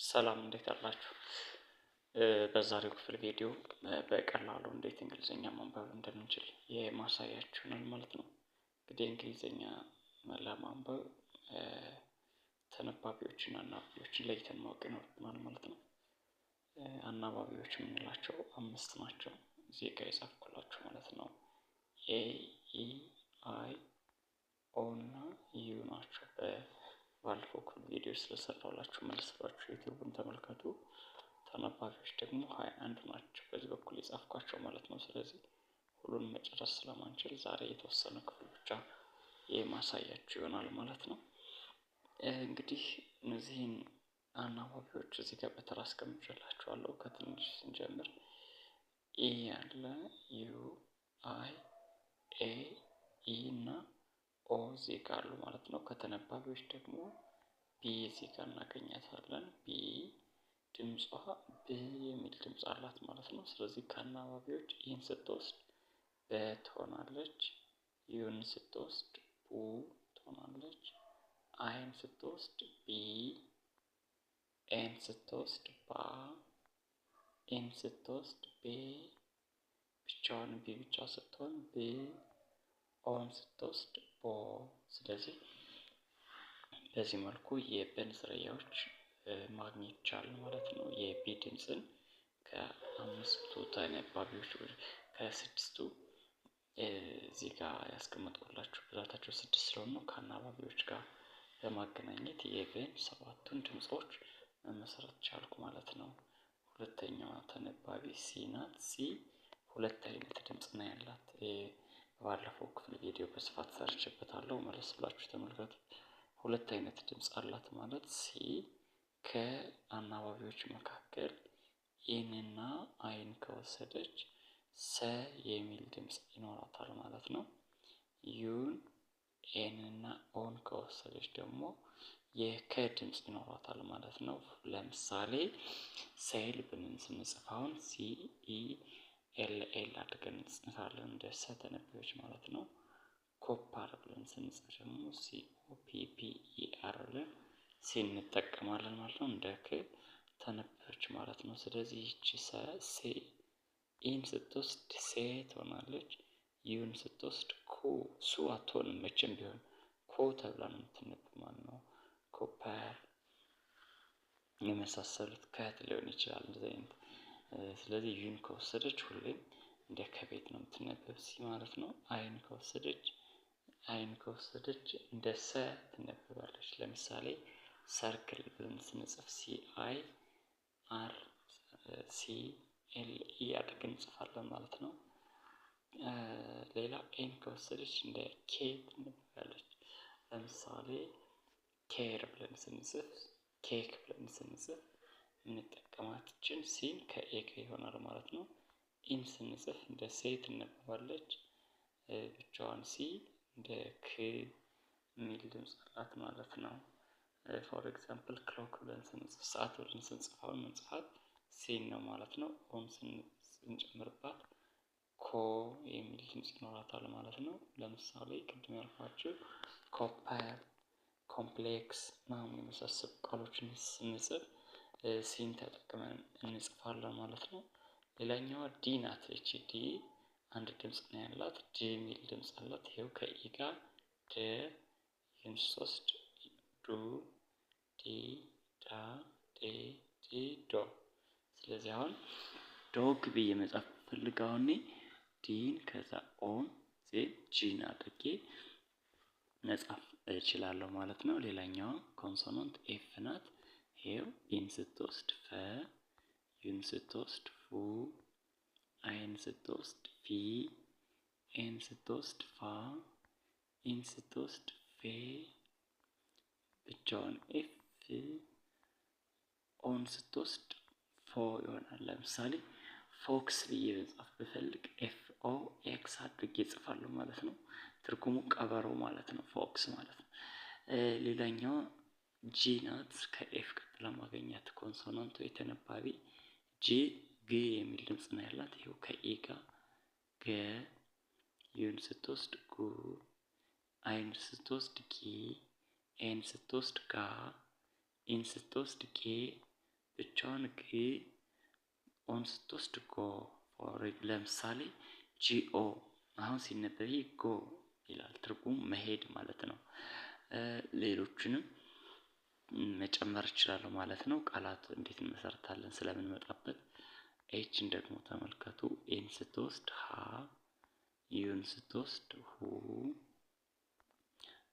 ሰላም እንዴት አላችሁ? በዛሬው ክፍል ቪዲዮ በቀላሉ እንዴት እንግሊዘኛ ማንበብ እንደምንችል የማሳያችሁ ነው ማለት ነው። እንግዲህ እንግሊዘኛ ለማንበብ ተነባቢዎችና አናባቢዎችን ለይተን ማወቅ ይኖርብናል ማለት ነው። አናባቢዎች የምንላቸው 5 ናቸው። እዚህ ጋር የጻፍኩላችሁ ማለት ነው። ኤ፣ ኢ፣ አይ፣ ኦ እና ዩ ናቸው። ባለፈው ክፍል ቪዲዮ ስለሰራሁላችሁ መልሳችሁ ዩቲዩብን ተመልከቱ። ተነባቢዎች ደግሞ 21 ናቸው በዚህ በኩል የጻፍኳቸው ማለት ነው። ስለዚህ ሁሉንም መጨረስ ስለማንችል ዛሬ የተወሰነ ክፍል ብቻ የማሳያችሁ ይሆናል ማለት ነው። እንግዲህ እነዚህን አናባቢዎች እዚህ ጋር በተራ አስቀምጬላችኋለሁ። ከትንሽ ስንጀምር ኢ ያለ፣ ዩ፣ አይ፣ ኤ፣ ኢ እና ኦ እዚህ ጋር አሉ ማለት ነው። ከተነባቢዎች ደግሞ ቢ እዚህ ጋር እናገኛታለን። ቢ ድምጿ ብ የሚል ድምፅ አላት ማለት ነው። ስለዚህ ከአናባቢዎች ኢን ስትወስድ በ ትሆናለች። ዩን ስትወስድ ቡ ትሆናለች። አይን ስትወስድ ቢ፣ ኤን ስትወስድ ባ፣ ኤን ስትወስድ ቤ፣ ብቻዋን ቢ ብቻ ስትሆን ብ፣ ኦን ስትወስድ ቦ። ስለዚህ በዚህ መልኩ የበን ዝርያዎች ማግኘት ይቻላል ማለት ነው። የቢ ድምፅን ከ5ቱ ተነባቢዎች ከ6ቱ እዚህ ጋር ያስቀመጥኩላችሁ ብዛታቸው 6 ስለሆኑ ከአናባቢዎች ጋር በማገናኘት የበን 7ቱን ድምፆች መመስረት ቻልኩ ማለት ነው። ሁለተኛዋ ተነባቢ ሲ ናት። ሲ 2 አይነት ድምፅ ነው ያላት። ባለፈው ክፍል ቪዲዮ በስፋት ሰርቼበታለሁ። መለስ ብላችሁ ተመልከቱ። 2 አይነት ድምፅ አላት ማለት ሲ ከአናባቢዎች መካከል ኢን እና አይን ከወሰደች ሰ የሚል ድምፅ ይኖራታል ማለት ነው። ዩን፣ ኤን እና ኦን ከወሰደች ደግሞ የከ ድምፅ ይኖራታል ማለት ነው። ለምሳሌ ሴል ብለን ስንጽፍ አሁን ሲ ኢ ኤል ኤል አድርገን እንጽፋለን እንደ ሰ ተነባቢዎች ማለት ነው። ኮፓር ብለን ስንጽፍ ደግሞ ሲ ኦ ፒ ፒ ኢ አር ብለን ሲ እንጠቀማለን ማለት ነው። እንደ ክ ተነባቢዎች ማለት ነው። ስለዚህ ይቺ ሴ ኢን ስትወስድ ሴ ትሆናለች። ዩን ስትወስድ ኩ፣ ሱ አትሆንም መቼም ቢሆን ኮ ተብላ ነው የምትነበብ ማለት ነው። ኮፐር የመሳሰሉት ከት ሊሆን ይችላል እንደዚህ አይነት። ስለዚህ ዩን ከወሰደች ሁሌም እንደ ከቤት ነው የምትነበብ ሲ ማለት ነው። አይን ከወሰደች እንደ ሰ ትነበባለች። ለምሳሌ ሰርክል ብለን ስንጽፍ ሲ አይ አር ሲ ኤል ኢ አድርገን እንጽፋለን ማለት ነው። ሌላ ኤን ከወሰደች እንደ ኬ ትነበባለች። ለምሳሌ ኬር ብለን ስንጽፍ ኬክ ብለን ስንጽፍ የምንጠቀማችን ሲን ከኤ ጋር ይሆናል ማለት ነው። ኢን ስንጽፍ እንደ ሴ ትነበባለች። ብቻዋን ሲ እንደ ክ የሚል ድምፅ አላት ማለት ነው። ፎር ኤግዛምፕል ክሎክ ብለን ስንጽፍ ሰዓት ብለን ስንጽፍ አሁን ምንጽፋት ሲን ነው ማለት ነው። ኦን ስንጨምርባት ኮ የሚል ድምፅ ይኖራታል ማለት ነው። ለምሳሌ ቅድም ያልኳችሁ ኮፐር፣ ኮምፕሌክስ ምናምን የመሳሰሉ ቃሎችን ስንጽፍ ሲን ተጠቅመን እንጽፋለን ማለት ነው። ሌላኛዋ ዲ ናት። እቺ ዲ አንድ ድምፅ ነው ያላት። ዲ የሚል ድምፅ አላት። ይሄው ከኢ ጋር ደ፣ ዩን ስትወስድ ዱ፣ ዲ፣ ዳ፣ ዴ፣ ዲ፣ ዶ። ስለዚህ አሁን ዶግ ብዬ መጻፍ ፈልገው እኔ ዲን ከዛ ኦን ዜን ጂን አድርጌ መጻፍ እችላለሁ ማለት ነው። ሌላኛዋ ኮንሶናንት ኤፍ ናት። ይሄው ኢን ስትወስድ ፈ፣ ዩን ስትወስድ ፉ፣ አይን ስትወስድ ፊ፣ ኤን ስትወስድ ፋ፣ ኢን ስትወስድ ፌ፣ ብቻውን ኤፍ፣ ኦን ስትወስድ ፎ ይሆናል። ለምሳሌ ፎክስ ብዬ መጻፍ ብፈልግ ኤፍ ኦ ኤክስ አድርጌ እጽፋለሁ ማለት ነው። ትርጉሙ ቀበሮ ማለት ነው፣ ፎክስ ማለት ነው። ሌላኛው ጂ ናት። ከኤፍ ቀጥላ ማገኛት ኮንሶናንት ወይ ተነባቢ ጂ ግ የሚል ድምፅ ነው ያላት። ይሄው ከኤ ጋር ገ፣ ዩን ስትወስድ ጉ፣ አይን ስትወስድ ጊ፣ ኤን ስትወስድ ጋ፣ ኢን ስትወስድ ጌ፣ ብቻዋን ግ ኦን ስትወስድ ጎ። ለምሳሌ ጂኦ አሁን ሲነበብ ጎ ይላል። ትርጉም መሄድ ማለት ነው። ሌሎችንም መጨመር እችላለሁ ማለት ነው። ቃላት እንዴት እንመሰርታለን ስለምንመጣበት ኤችን ደግሞ ተመልከቱ። ኤን ስትወስድ ሀ፣ ዩን ስትወስድ ሁ፣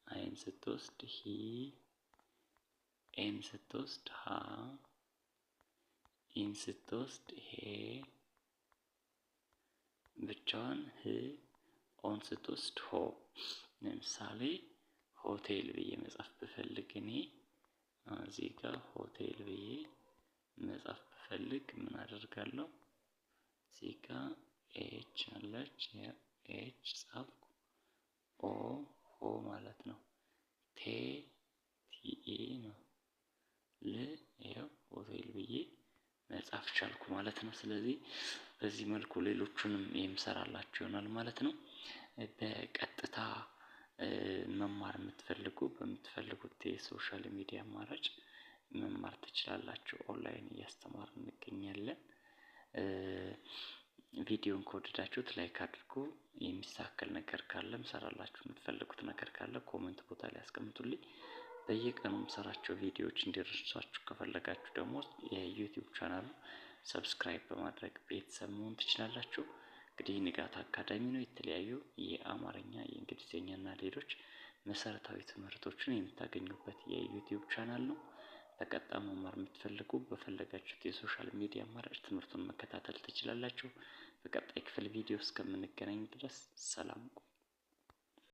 አይን ስትወስድ ሂ፣ ኤን ስትወስድ ሀ፣ ኢን ስትወስድ ሄ፣ ብቻዋን ህ፣ ኦን ስትወስድ ሆ። ለምሳሌ ሆቴል ብዬ መጻፍ ብፈልግ እኔ እዚህ ጋር ሆቴል ብዬ መጻፍ ብፈልግ ምን አደርጋለሁ? እዚህ ጋር ኤች አለች፣ ኤች ጻፍኩ፣ ኦ ሆ ማለት ነው። ቴ ቲኤ ነው። ል ይኸው ሆቴል ብዬ መጻፍ ቻልኩ ማለት ነው። ስለዚህ በዚህ መልኩ ሌሎቹንም የምሰራላችሁ ይሆናል ማለት ነው። በቀጥታ መማር የምትፈልጉ በምትፈልጉት የሶሻል ሚዲያ አማራጭ መማር ትችላላችሁ። ኦንላይን እያስተማርን እንገኛለን። ቪዲዮን ከወደዳችሁት ላይክ አድርጉ። የሚስተካከል ነገር ካለ ምሰራላችሁ የምትፈልጉት ነገር ካለ ኮሜንት ቦታ ላይ አስቀምጡልኝ። በየቀኑ የምሰራቸው ቪዲዮዎች እንዲደርሷችሁ ከፈለጋችሁ ደግሞ የዩቲዩብ ቻናሉ ሰብስክራይብ በማድረግ ቤተሰብ መሆን ትችላላችሁ። እንግዲህ ንጋት አካዳሚ ነው። የተለያዩ የአማርኛ፣ የእንግሊዝኛ እና ሌሎች መሰረታዊ ትምህርቶችን የምታገኙበት የዩቲዩብ ቻናል ነው። በቀጣይ መማር የምትፈልጉ በፈለጋችሁት የሶሻል ሚዲያ አማራጭ ትምህርቱን መከታተል ትችላላችሁ። በቀጣይ ክፍል ቪዲዮ እስከምንገናኝ ድረስ ሰላም።